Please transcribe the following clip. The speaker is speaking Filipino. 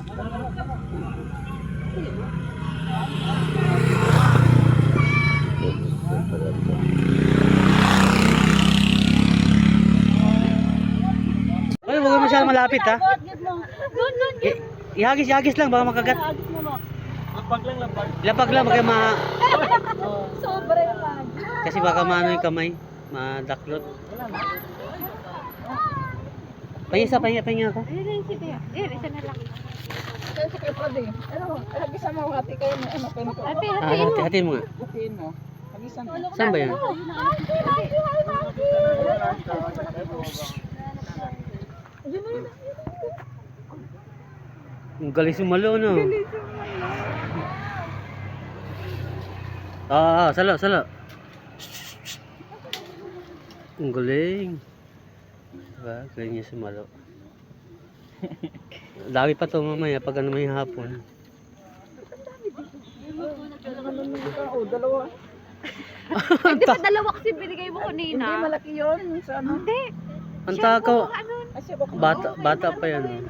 Ay, huwag masyadong malapit ha. Ihagis lang baka makagat. Lapag lang baka Sobra yan. kasi baka maano yung kamay, madaklot. Pahinga ako. Isa na lang. Kaya si Kuya Prade, hagisa mo hati kayo ng ano kayo. Hati mo nga. Hatiin mo. Hagisan mo. Saan ba yan? Ang galing sumalo, no? Salo. Ang galing. Diba? Galing niya sumalo. Dami pa to mamaya pag ano may hapon. Dalawa. Hindi ba dalawa kasi binigay mo kanina? Hindi malaki yun. Sa ano? Hindi. Ang takaw. Ano? Ay, siya ba? Bata pa yan.